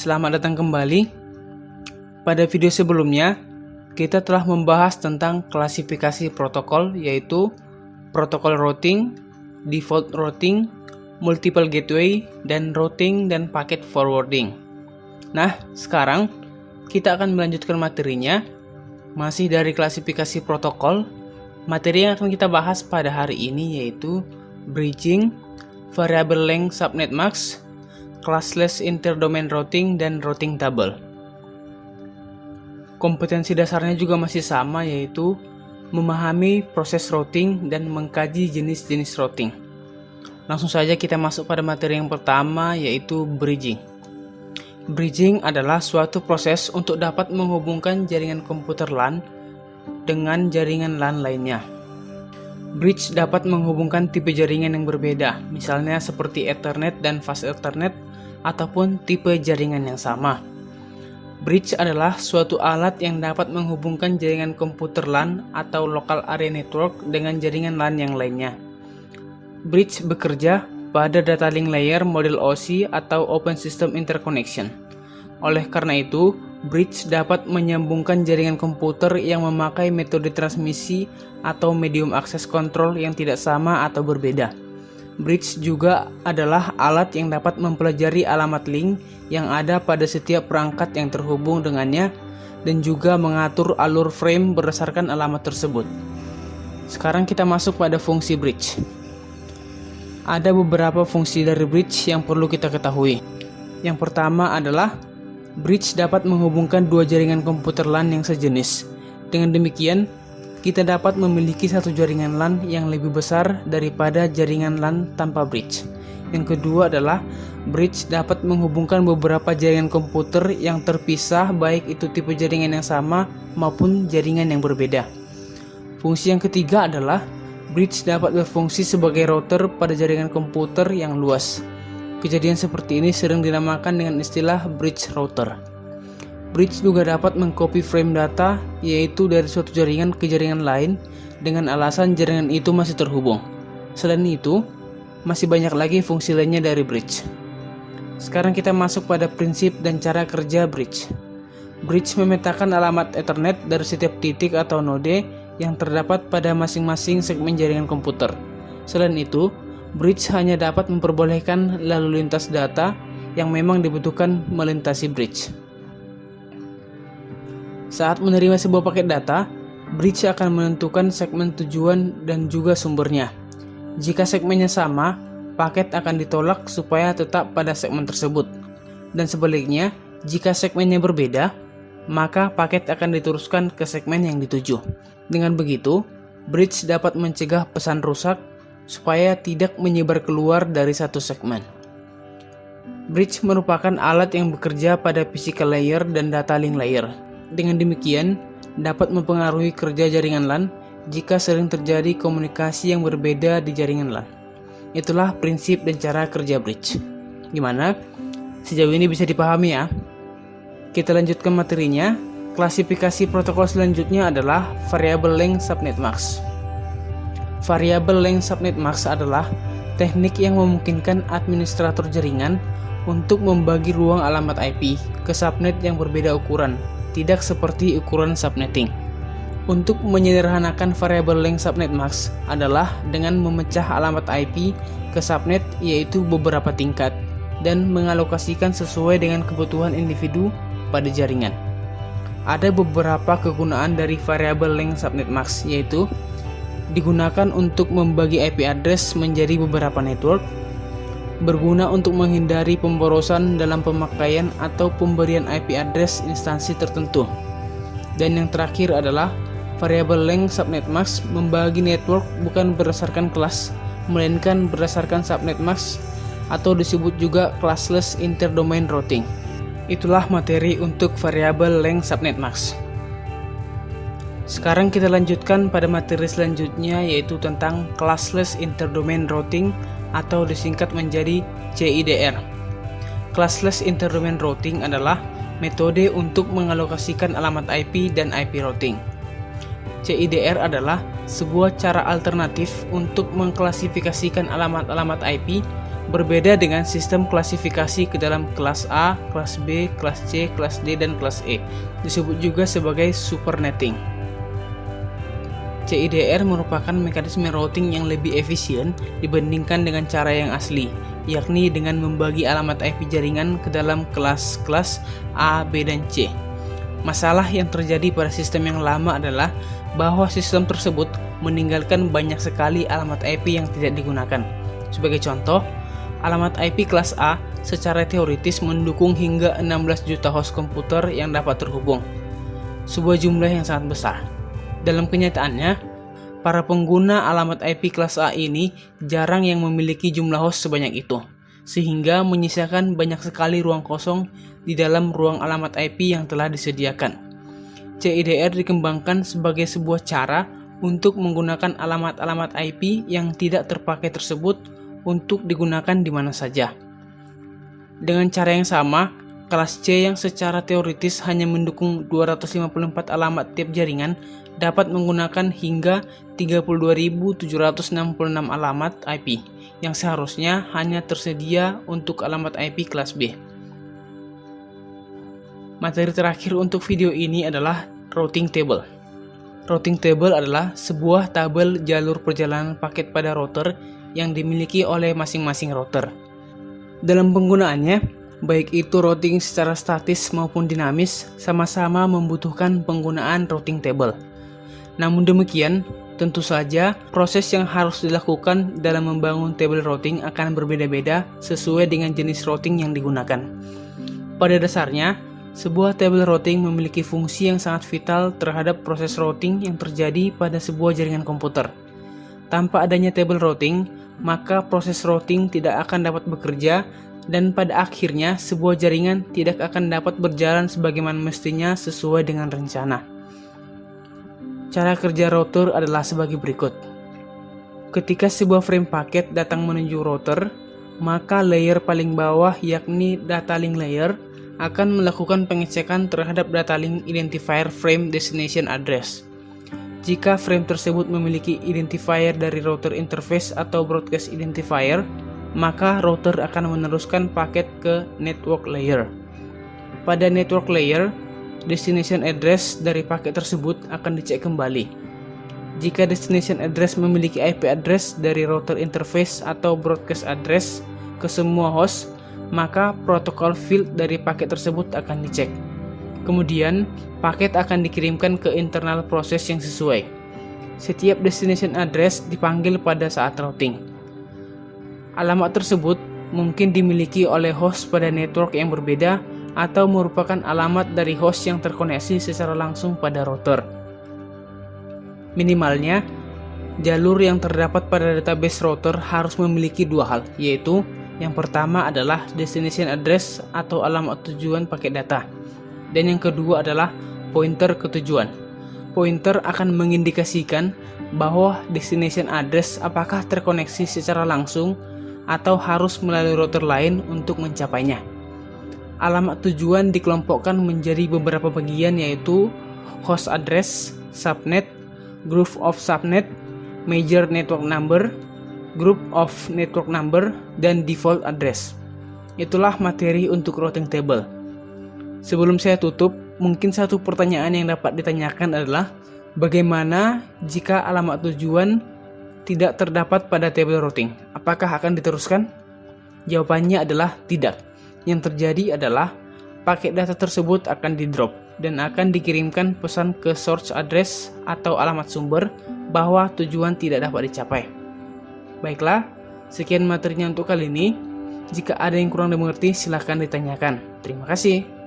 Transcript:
Selamat datang kembali. Pada video sebelumnya, kita telah membahas tentang klasifikasi protokol, yaitu protokol routing, default routing, multiple gateway, dan routing dan packet forwarding. Nah, sekarang kita akan melanjutkan materinya. Masih dari klasifikasi protokol, materi yang akan kita bahas pada hari ini yaitu bridging, variable length subnet mask, classless interdomain routing, dan routing table. Kompetensi dasarnya juga masih sama, yaitu memahami proses routing dan mengkaji jenis-jenis routing. Langsung saja kita masuk pada materi yang pertama, yaitu bridging. Bridging adalah suatu proses untuk dapat menghubungkan jaringan komputer LAN dengan jaringan LAN lainnya. Bridge dapat menghubungkan tipe jaringan yang berbeda, misalnya seperti Ethernet dan Fast Ethernet, ataupun tipe jaringan yang sama. Bridge adalah suatu alat yang dapat menghubungkan jaringan komputer LAN atau local area network dengan jaringan LAN yang lainnya. Bridge bekerja pada data link layer model OSI atau Open System Interconnection. Oleh karena itu, bridge dapat menyambungkan jaringan komputer yang memakai metode transmisi atau medium access control yang tidak sama atau berbeda. Bridge juga adalah alat yang dapat mempelajari alamat link yang ada pada setiap perangkat yang terhubung dengannya dan juga mengatur alur frame berdasarkan alamat tersebut. Sekarang kita masuk pada fungsi bridge. Ada beberapa fungsi dari bridge yang perlu kita ketahui. Yang pertama adalah bridge dapat menghubungkan dua jaringan komputer LAN yang sejenis. Dengan demikian, kita dapat memiliki satu jaringan LAN yang lebih besar daripada jaringan LAN tanpa bridge. Yang kedua adalah bridge dapat menghubungkan beberapa jaringan komputer yang terpisah, baik itu tipe jaringan yang sama maupun jaringan yang berbeda. Fungsi yang ketiga adalah bridge dapat berfungsi sebagai router pada jaringan komputer yang luas. Kejadian seperti ini sering dinamakan dengan istilah bridge router. Bridge juga dapat mengcopy frame data, yaitu dari suatu jaringan ke jaringan lain, dengan alasan jaringan itu masih terhubung. Selain itu, masih banyak lagi fungsi lainnya dari bridge. Sekarang kita masuk pada prinsip dan cara kerja bridge. Bridge memetakan alamat Ethernet dari setiap titik atau node yang terdapat pada masing-masing segmen jaringan komputer. Selain itu, bridge hanya dapat memperbolehkan lalu lintas data yang memang dibutuhkan melintasi bridge. Saat menerima sebuah paket data, bridge akan menentukan segmen tujuan dan juga sumbernya. Jika segmennya sama, paket akan ditolak supaya tetap pada segmen tersebut. Dan sebaliknya, jika segmennya berbeda, maka paket akan diteruskan ke segmen yang dituju. Dengan begitu, bridge dapat mencegah pesan rusak supaya tidak menyebar keluar dari satu segmen. Bridge merupakan alat yang bekerja pada physical layer dan data link layer. Dengan demikian, dapat mempengaruhi kerja jaringan LAN jika sering terjadi komunikasi yang berbeda di jaringan LAN. Itulah prinsip dan cara kerja bridge. Gimana? Sejauh ini bisa dipahami ya? Kita lanjutkan materinya. Klasifikasi protokol selanjutnya adalah variable length subnet mask. Variable length subnet mask adalah teknik yang memungkinkan administrator jaringan untuk membagi ruang alamat IP ke subnet yang berbeda ukuran, tidak seperti ukuran subnetting. Untuk menyederhanakan variable length subnet mask adalah dengan memecah alamat IP ke subnet, yaitu beberapa tingkat, dan mengalokasikan sesuai dengan kebutuhan individu pada jaringan. Ada beberapa kegunaan dari variable length subnet mask, yaitu digunakan untuk membagi IP address menjadi beberapa network, berguna untuk menghindari pemborosan dalam pemakaian atau pemberian IP address instansi tertentu. Dan yang terakhir adalah variable length subnet mask membagi network bukan berdasarkan kelas, melainkan berdasarkan subnet mask atau disebut juga classless interdomain routing. Itulah materi untuk variable length subnet mask. Sekarang kita lanjutkan pada materi selanjutnya, yaitu tentang classless interdomain routing atau disingkat menjadi CIDR. Classless interdomain routing adalah metode untuk mengalokasikan alamat IP dan IP routing. CIDR adalah sebuah cara alternatif untuk mengklasifikasikan alamat-alamat IP Berbeda dengan sistem klasifikasi ke dalam kelas A, kelas B, kelas C, kelas D, dan kelas E, disebut juga sebagai supernetting. CIDR merupakan mekanisme routing yang lebih efisien dibandingkan dengan cara yang asli, yakni dengan membagi alamat IP jaringan ke dalam kelas-kelas A, B, dan C. Masalah yang terjadi pada sistem yang lama adalah bahwa sistem tersebut meninggalkan banyak sekali alamat IP yang tidak digunakan. Sebagai contoh, alamat IP kelas A secara teoritis mendukung hingga 16 juta host komputer yang dapat terhubung, sebuah jumlah yang sangat besar. Dalam kenyataannya, para pengguna alamat IP kelas A ini jarang yang memiliki jumlah host sebanyak itu, sehingga menyisakan banyak sekali ruang kosong di dalam ruang alamat IP yang telah disediakan. CIDR dikembangkan sebagai sebuah cara untuk menggunakan alamat-alamat IP yang tidak terpakai tersebut untuk digunakan di mana saja. Dengan cara yang sama, kelas C yang secara teoritis hanya mendukung 254 alamat tiap jaringan dapat menggunakan hingga 32.766 alamat IP yang seharusnya hanya tersedia untuk alamat IP kelas B. Materi terakhir untuk video ini adalah routing table. Routing table adalah sebuah tabel jalur perjalanan paket pada router yang dimiliki oleh masing-masing router. Dalam penggunaannya, baik itu routing secara statis maupun dinamis, sama-sama membutuhkan penggunaan routing table. Namun demikian, tentu saja proses yang harus dilakukan dalam membangun table routing akan berbeda-beda sesuai dengan jenis routing yang digunakan. Pada dasarnya, sebuah table routing memiliki fungsi yang sangat vital terhadap proses routing yang terjadi pada sebuah jaringan komputer. Tanpa adanya table routing, maka proses routing tidak akan dapat bekerja, dan pada akhirnya sebuah jaringan tidak akan dapat berjalan sebagaimana mestinya sesuai dengan rencana. Cara kerja router adalah sebagai berikut. Ketika sebuah frame paket datang menuju router, maka layer paling bawah yakni data link layer akan melakukan pengecekan terhadap data link identifier frame destination address. Jika frame tersebut memiliki identifier dari router interface atau broadcast identifier, maka router akan meneruskan paket ke network layer. Pada network layer, destination address dari paket tersebut akan dicek kembali. Jika destination address memiliki IP address dari router interface atau broadcast address ke semua host, maka protokol field dari paket tersebut akan dicek. Kemudian, paket akan dikirimkan ke internal proses yang sesuai. Setiap destination address dipanggil pada saat routing. Alamat tersebut mungkin dimiliki oleh host pada network yang berbeda atau merupakan alamat dari host yang terkoneksi secara langsung pada router. Minimalnya, jalur yang terdapat pada database router harus memiliki dua hal, yaitu yang pertama adalah destination address atau alamat tujuan paket data, dan yang kedua adalah pointer ke tujuan. Pointer akan mengindikasikan bahwa destination address apakah terkoneksi secara langsung atau harus melalui router lain untuk mencapainya. Alamat tujuan dikelompokkan menjadi beberapa bagian, yaitu host address, subnet, group of subnet, major network number, group of network number, dan default address. Itulah materi untuk routing table. Sebelum saya tutup, mungkin satu pertanyaan yang dapat ditanyakan adalah bagaimana jika alamat tujuan tidak terdapat pada table routing? Apakah akan diteruskan? Jawabannya adalah tidak. Yang terjadi adalah paket data tersebut akan di-drop dan akan dikirimkan pesan ke source address atau alamat sumber bahwa tujuan tidak dapat dicapai. Baiklah, sekian materinya untuk kali ini. Jika ada yang kurang dimengerti, silahkan ditanyakan. Terima kasih.